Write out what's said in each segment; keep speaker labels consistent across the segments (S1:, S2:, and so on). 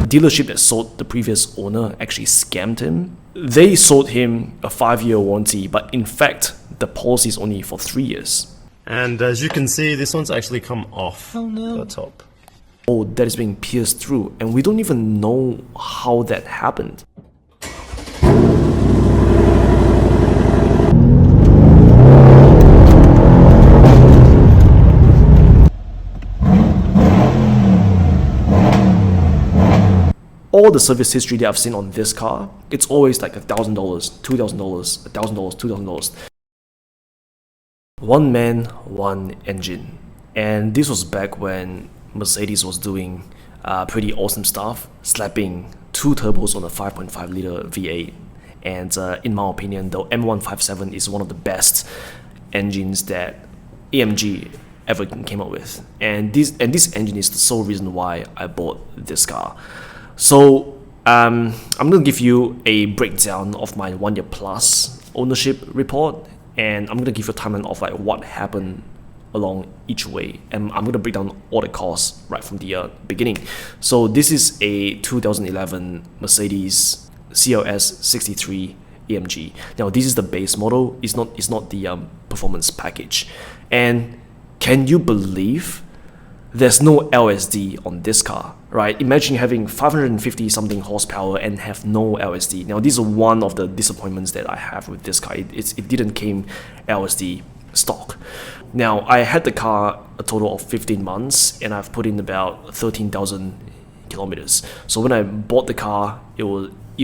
S1: dealership that sold the previous owner actually scammed him. They sold him a 5-year warranty, but in fact, the policy is only for 3 years.
S2: And as you can see, this one's actually come off the top.
S1: Oh, that is being pierced through, and we don't even know how that happened. All the service history that I've seen on this car, it's always like $1,000, $2,000, $1,000, $2,000. One man, one engine. And this was back when Mercedes was doing pretty awesome stuff, slapping 2 turbos on a 5.5 liter V8. And in my opinion, the M157 is one of the best engines that AMG ever came up with. And this engine is the sole reason why I bought this car. So I'm going to give you a breakdown of my 1 year plus ownership report, and I'm going to give you a timeline of like what happened along each way, and I'm going to break down all the costs right from the beginning. So this is a 2011 Mercedes CLS63 AMG. Now this is the base model, it's not the performance package. And can you believe there's no LSD on this car, right? Imagine having 550 something horsepower and have no LSD. Now, this is one of the disappointments that I have with this car. It didn't came LSD stock. Now, I had the car a total of 15 months and I've put in about 13,000 kilometers. So when I bought the car, it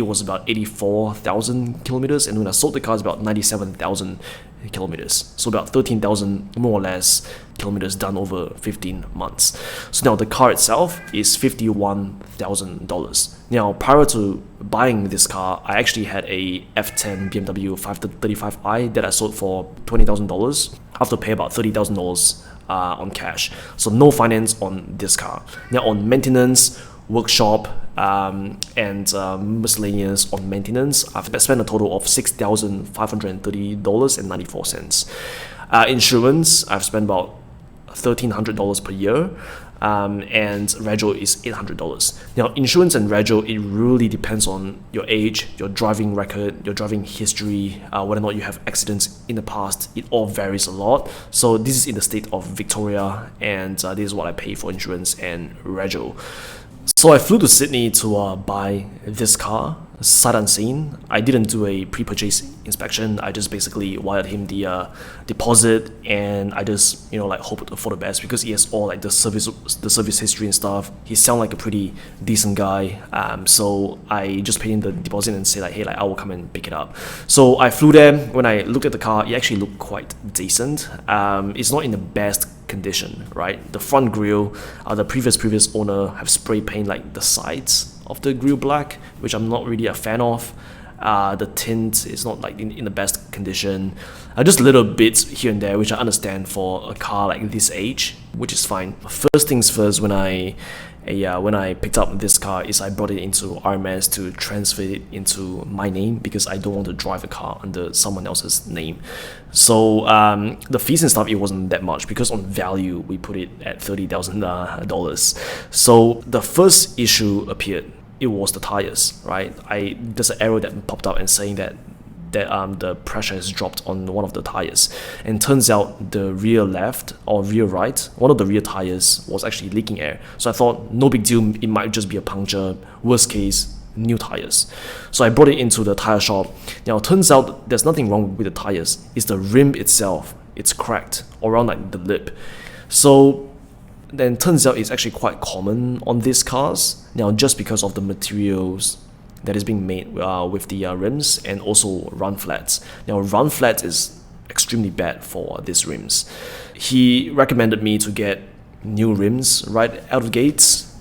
S1: was about 84,000 kilometers, and when I sold the car, it's about 97,000 kilometers. So about 13,000 more or less kilometers done over 15 months. So now the car itself is $51,000. Now, prior to buying this car, I actually had a F10 BMW 535i that I sold for $20,000 after pay about $30,000 on cash. So no finance on this car. Now on maintenance, workshop, and miscellaneous on maintenance, I've spent a total of $6,530.94. Insurance, I've spent about $1,300 per year, and rego is $800. Now, insurance and rego, it really depends on your age, your driving record, your driving history, whether or not you have accidents in the past. It all varies a lot. So this is in the state of Victoria, and this is what I pay for insurance and rego. So I flew to Sydney to buy this car, sight unseen. I didn't do a pre-purchase inspection. I just basically wired him the deposit, and I just like hoped for the best because he has all like the service history and stuff. He sounded like a pretty decent guy. So I just paid him the deposit and said like, hey, like I will come and pick it up. So I flew there. When I looked at the car, it actually looked quite decent. It's not in the best condition, right? The front grille, the previous owner have spray paint like the sides of the grille black, which I'm not really a fan of. The tint is not like in the best condition. Just little bits here and there, which I understand for a car like this age, which is fine. First things first, when I picked up this car, is I brought it into RMS to transfer it into my name because I don't want to drive a car under someone else's name. So the fees and stuff, it wasn't that much because on value we put it at $30,000. So the first issue appeared. It was the tires, right? There's an arrow that popped up and saying that the pressure has dropped on one of the tires, and turns out the rear left or rear right, one of the rear tires was actually leaking air. So I thought no big deal, it might just be a puncture, worst case new tires. So I brought it into the tire shop. Now it turns out there's nothing wrong with the tires, it's the rim itself, it's cracked around like the lip. So then turns out it's actually quite common on these cars now, just because of the materials that is being made with the rims, and also run flats. Now run flats is extremely bad for these rims. He recommended me to get new rims right out of the gates,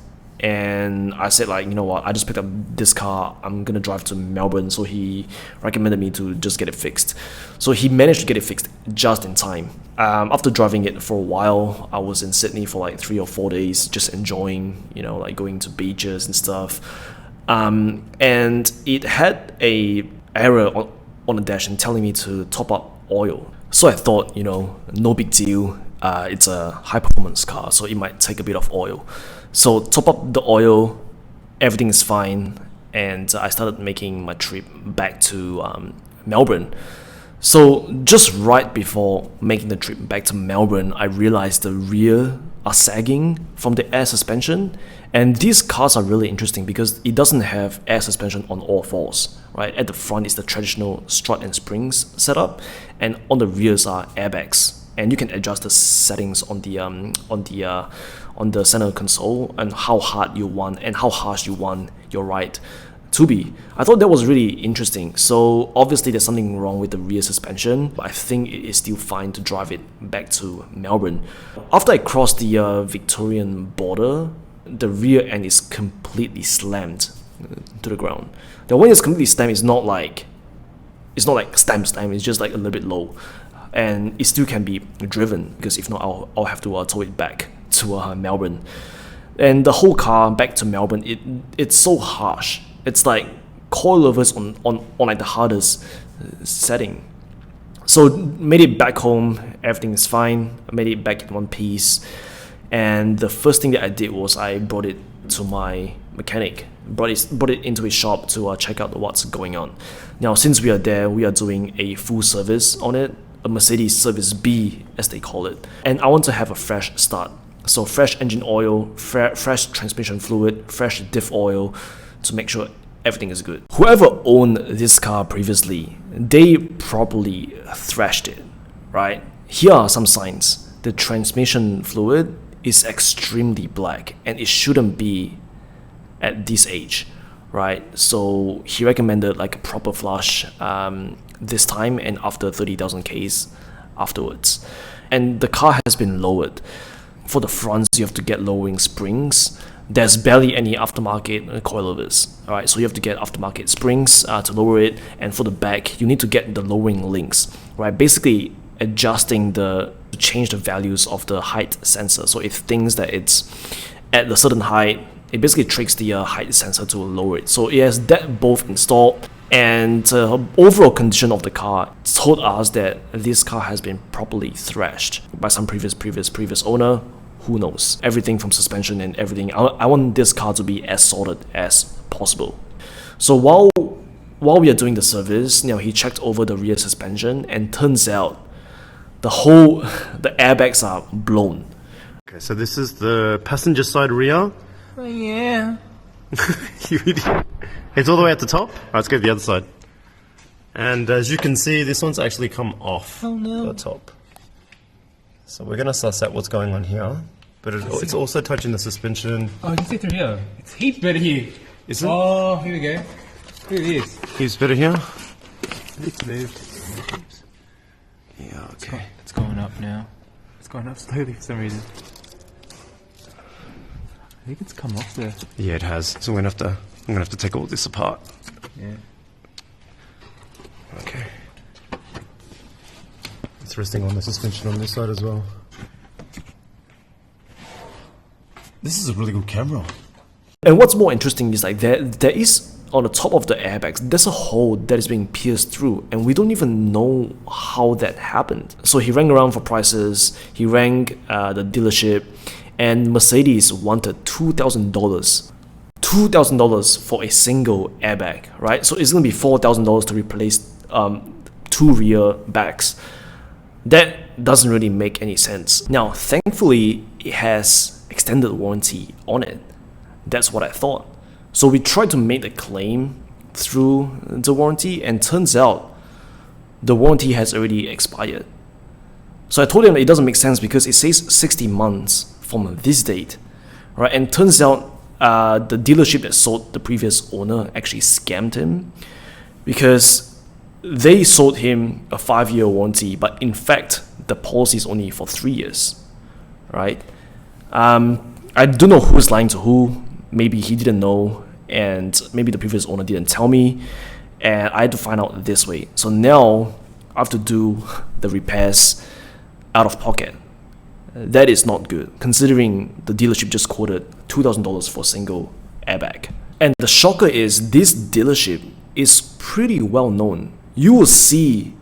S1: and I said like, you know what, I just picked up this car, I'm gonna drive to Melbourne, so he recommended me to just get it fixed. So he managed to get it fixed just in time. After driving it for a while, I was in Sydney for like 3 or 4 days, just enjoying, like going to beaches and stuff. And it had a error on the dash and telling me to top up oil. So I thought, no big deal. It's a high performance car, so it might take a bit of oil. So top up the oil, everything is fine, and I started making my trip back to Melbourne. So just right before making the trip back to Melbourne, I realized the rear are sagging from the air suspension. And these cars are really interesting because it doesn't have air suspension on all fours, right? At the front is the traditional strut and springs setup, and on the rears are airbags. And you can adjust the settings on the center console and how hard you want and how harsh you want your ride to be. I thought that was really interesting. So obviously there's something wrong with the rear suspension, but I think it is still fine to drive it back to Melbourne. After I crossed the Victorian border, the rear end is completely slammed to the ground. Now when it's completely slammed, it's not like slam, it's just like a little bit low. And it still can be driven, because if not, I'll have to tow it back to Melbourne. And the whole car back to Melbourne, it's so harsh. It's like coilovers on like the hardest setting. So made it back home, everything is fine. I made it back in one piece. And the first thing that I did was I brought it to my mechanic, brought it into his shop to check out what's going on. Now, since we are there, we are doing a full service on it, a Mercedes Service B, as they call it. And I want to have a fresh start. So fresh engine oil, fresh transmission fluid, fresh diff oil, to make sure everything is good. Whoever owned this car previously, they probably thrashed it, right? Here are some signs. The transmission fluid is extremely black, and it shouldn't be at this age, right? So he recommended like a proper flush this time and after 30,000 Ks afterwards. And the car has been lowered. For the fronts, you have to get lowering springs. There's barely any aftermarket coilovers, all right? So you have to get aftermarket springs to lower it. And for the back, you need to get the lowering links, right? Basically adjusting to change the values of the height sensor. So it thinks that it's at a certain height, it basically tricks the height sensor to lower it. So it has that both installed, and overall condition of the car told us that this car has been properly thrashed by some previous owner. Who knows? Everything from suspension and everything. I want this car to be as sorted as possible. So while we are doing the service, he checked over the rear suspension, and turns out the airbags are blown.
S2: Okay, so this is the passenger side rear.
S3: Oh, yeah.
S2: You idiot. It's all the way at the top. Alright, let's go to the other side. And as you can see, this one's actually come off the top. So we're going to suss out what's going on here. But it's also touching the suspension.
S3: Oh, you can see through here. It's heaps better here.
S2: Is it?
S3: Oh, here we go. Here it is.
S2: Heaps better here?
S3: It's moved.
S2: Yeah, okay.
S3: It's going up now. It's going up slowly for some reason. I think it's come off there.
S2: Yeah, it has. So I'm gonna have to take all this apart.
S3: Yeah.
S2: Okay. It's resting on the suspension on this side as well. This is a really good camera.
S1: And what's more interesting is like there is on the top of the airbags, there's a hole that is being pierced through, and we don't even know how that happened. So he rang around for prices, he rang the dealership, and Mercedes wanted $2,000. $2,000 for a single airbag, right? So it's gonna be $4,000 to replace 2 rear bags. That doesn't really make any sense. Now, thankfully, it has extended warranty on it. That's what I thought. So we tried to make the claim through the warranty, and turns out the warranty has already expired. So I told him it doesn't make sense because it says 60 months from this date, right? And turns out the dealership that sold the previous owner actually scammed him, because they sold him a 5-year warranty, but in fact the policy is only for 3 years, right? I don't know who's lying to who. Maybe he didn't know, and maybe the previous owner didn't tell me, and I had to find out this way. So now I have to do the repairs out of pocket. That is not good, considering the dealership just quoted $2,000 for a single airbag. And the shocker is, this dealership is pretty well known. You will see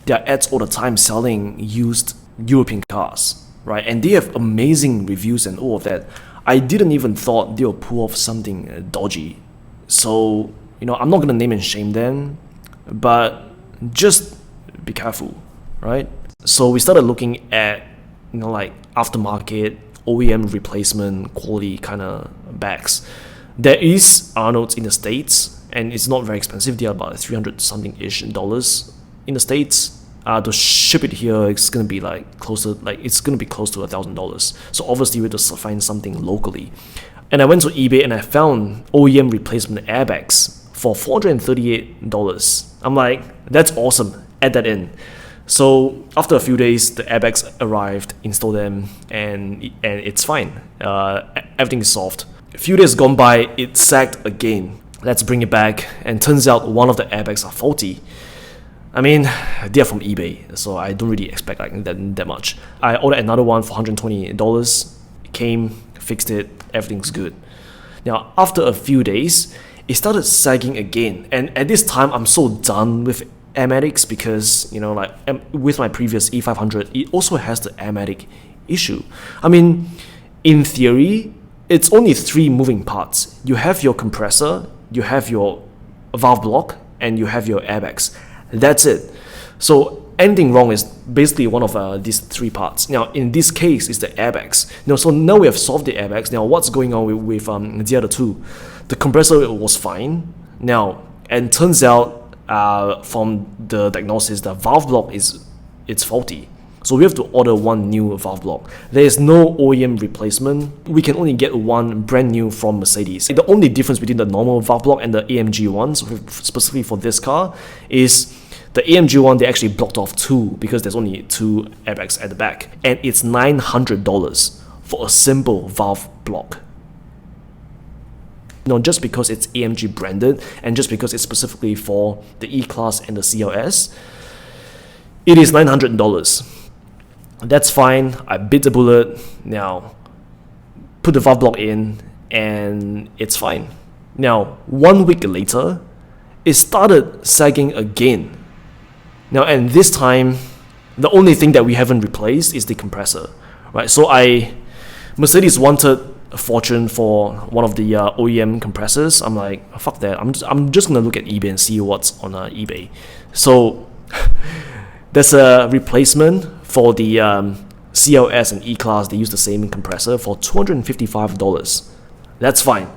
S1: their ads all the time selling used European cars, right? And they have amazing reviews and all of that. I didn't even thought they'll pull off something dodgy. So, I'm not gonna name and shame them, but just be careful, right? So we started looking at, like aftermarket, OEM replacement quality kind of bags. There is Arnold's in the States, and it's not very expensive. They are about 300 something ish dollars in the States. To ship it here, it's gonna be close to $1,000. So obviously we have to find something locally. And I went to eBay and I found OEM replacement airbags for $438. I'm like, that's awesome. Add that in. So after a few days, the airbags arrived, installed them, and it's fine. Everything is solved. A few days gone by, it sagged again. Let's bring it back, and turns out one of the airbags are faulty. I mean, they're from eBay, so I don't really expect that much. I ordered another one for $120. It came, fixed it, everything's good. Now, after a few days, it started sagging again, and at this time, I'm so done with airmatics because, with my previous E500, it also has the airmatic issue. I mean, in theory, it's only 3 moving parts. You have your compressor, you have your valve block, and you have your airbags. That's it. So anything wrong is basically one of these 3 parts. Now, in this case, it's the airbags. So now we have solved the airbags. Now, what's going on with the other 2? The compressor was fine. Now, and turns out from the diagnosis, the valve block it's faulty. So we have to order 1 new valve block. There is no OEM replacement. We can only get 1 brand new from Mercedes. The only difference between the normal valve block and the AMG ones, specifically for this car, is the AMG one, they actually blocked off 2 because there's only 2 airbags at the back. And it's $900 for a simple valve block. Just because it's AMG branded and just because it's specifically for the E-Class and the CLS, it is $900. That's fine. I bit the bullet. Now, put the valve block in, and it's fine. Now, 1 week later, it started sagging again. Now, and this time, the only thing that we haven't replaced is the compressor, right? So Mercedes wanted a fortune for one of the OEM compressors. I'm like, fuck that. I'm just gonna look at eBay and see what's on eBay. So there's a replacement for the CLS and E-Class. They use the same compressor for $255. That's fine.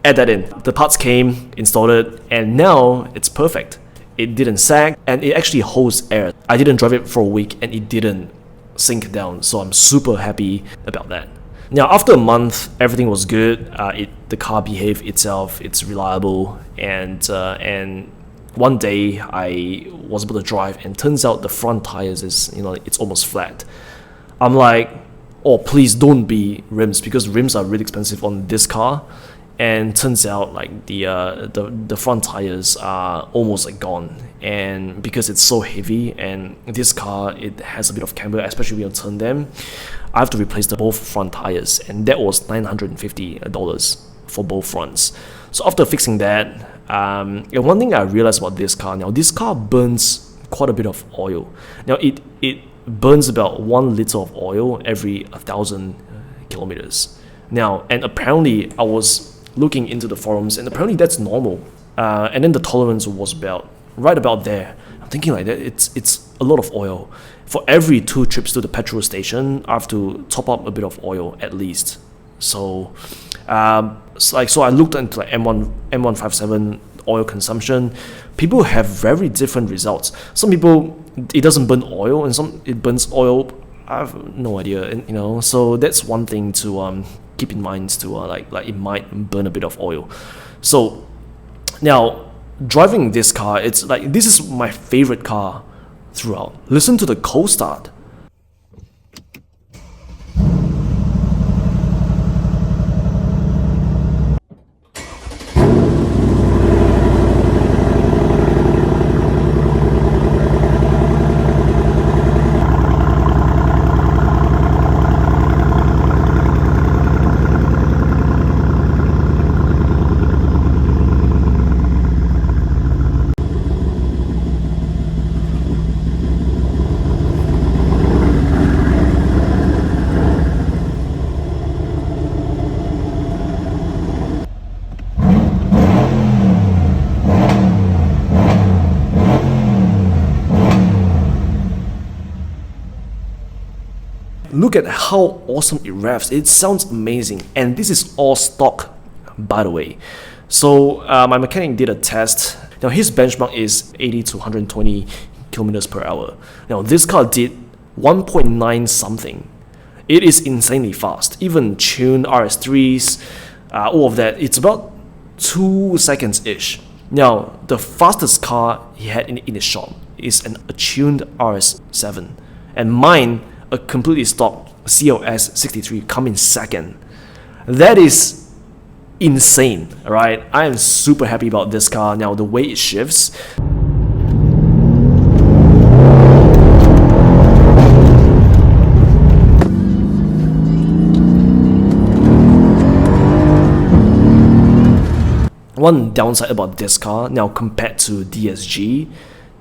S1: Add that in. The parts came, installed it, and now it's perfect. It didn't sag, and it actually holds air. I didn't drive it for a week, and it didn't sink down, so I'm super happy about that. Now, after a month, everything was good. The car behaved itself. It's reliable, and one day I was able to drive, and turns out the front tires is, it's almost flat. I'm like, oh, please don't be rims, because rims are really expensive on this car. And turns out the front tires are almost gone, and because it's so heavy, and this car, it has a bit of camber, especially when you turn them, I have to replace both front tires, and that was $950 for both fronts. So after fixing that, and one thing I realized about this car, now this car burns quite a bit of oil. Now it burns about 1 liter of oil every 1,000 kilometers. Now, and apparently I was looking into the forums, and apparently that's normal. And then the tolerance was right about there. I'm thinking that it's a lot of oil. For every 2 trips to the petrol station, I have to top up a bit of oil at least. So, so I looked into M157 oil consumption. People have very different results. Some people, it doesn't burn oil, and some it burns oil. I have no idea, and so that's one thing to keep in mind to it might burn a bit of oil. So now driving this car, it's this is my favorite car throughout. Listen to the cold start. look at how awesome it revs. It sounds amazing, and this is all stock, by the way. So my mechanic did a test. Now his benchmark is 80 to 120 kilometers per hour. Now this car did 1.9 something. It is insanely fast. Even tuned RS3s, all of that, it's about 2 seconds ish. Now the fastest car he had in his shop is a tuned RS7, and mine, a completely stock CLS63, come in second. That is insane, right? I am super happy about this car. Now the way it shifts, one downside about this car, now compared to DSG,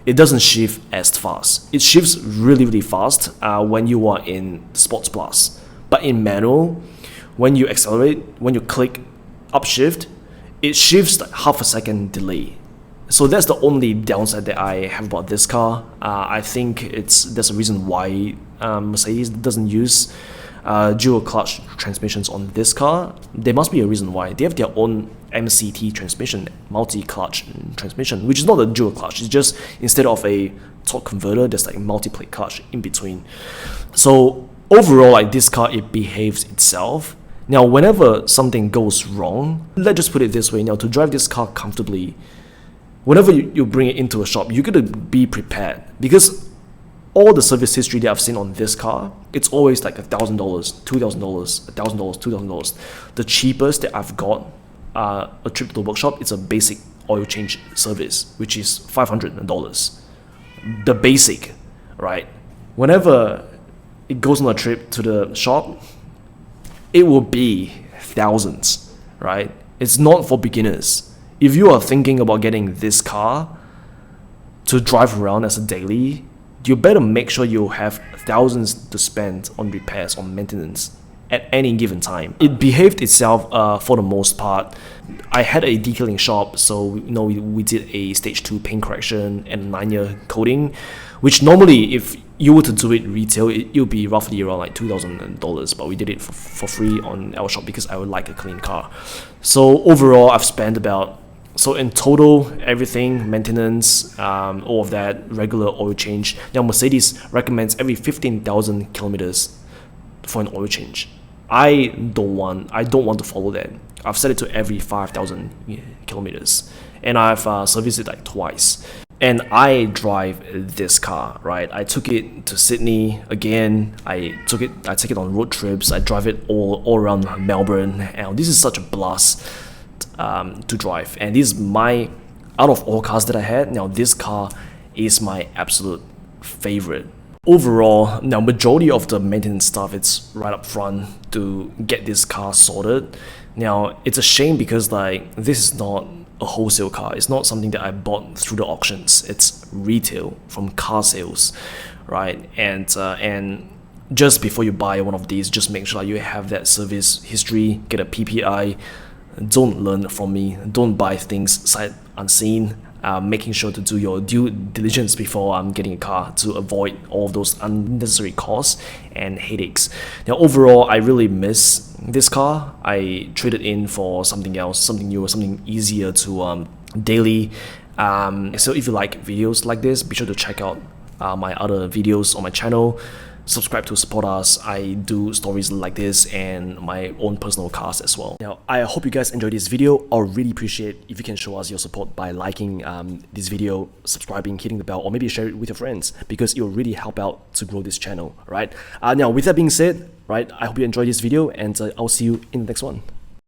S1: it doesn't shift as fast. It shifts really fast when you are in Sports Plus. But in manual, when you accelerate, when you click upshift, it shifts like half a second delay. So that's the only downside that I have about this car. I think there's a reason why Mercedes doesn't use dual clutch transmissions on this car. There must be a reason why. They have their own MCT transmission, multi-clutch transmission, which is not a dual clutch. It's just, instead of a torque converter, there's like multi-plate clutch in between. So overall, like, this car, it behaves itself. Now whenever something goes wrong, let's just put it this way, now to drive this car comfortably, whenever you bring it into a shop, you gotta be prepared, because all the service history that I've seen on this car, it's always like $1,000, $2,000, $1,000, $2,000. The cheapest that I've got, a trip to the workshop, it's a basic oil change service, which is $500. The basic, right? Whenever it goes on a trip to the shop, it will be thousands, right? It's not for beginners. If you are thinking about getting this car to drive around as a daily, you better make sure you have thousands to spend on repairs, on maintenance at any given time. It behaved itself for the most part. I had a detailing shop, so we did a stage 2 paint correction and 9-year coating, which normally if you were to do it retail, it would be roughly around like $2,000, but we did it for free on our shop because I would like a clean car. So overall, I've spent about, so in total, everything, maintenance, all of that, regular oil change. Now Mercedes recommends every 15,000 kilometers for an oil change. I don't want to follow that. I've set it to every 5,000 kilometers, and I've serviced it like twice. And I drive this car, right? I took it to Sydney again. I take it on road trips. I drive it all around Melbourne. And this is such a blast to drive. And this is my, out of all cars that I had, now this car is my absolute favorite. Overall, now majority of the maintenance stuff, it's right up front to get this car sorted. Now it's a shame because like this is not a wholesale car. It's not something that I bought through the auctions. It's retail from car sales, right? And just before you buy one of these, just make sure you have that service history, get a PPI. Don't learn from me. Don't buy things sight unseen. Making sure to do your due diligence before getting a car to avoid all of those unnecessary costs and headaches. Now overall, I really miss this car. I traded in for something else, something newer, something easier to daily. So if you like videos like this, be sure to check out my other videos on my channel. Subscribe to support us. I do stories like this and my own personal cars as well. Now, I hope you guys enjoyed this video. I would really appreciate if you can show us your support by liking this video, subscribing, hitting the bell, or maybe share it with your friends, because it will really help out to grow this channel, right? Now, with that being said, right, I hope you enjoyed this video, and I'll see you in the next one.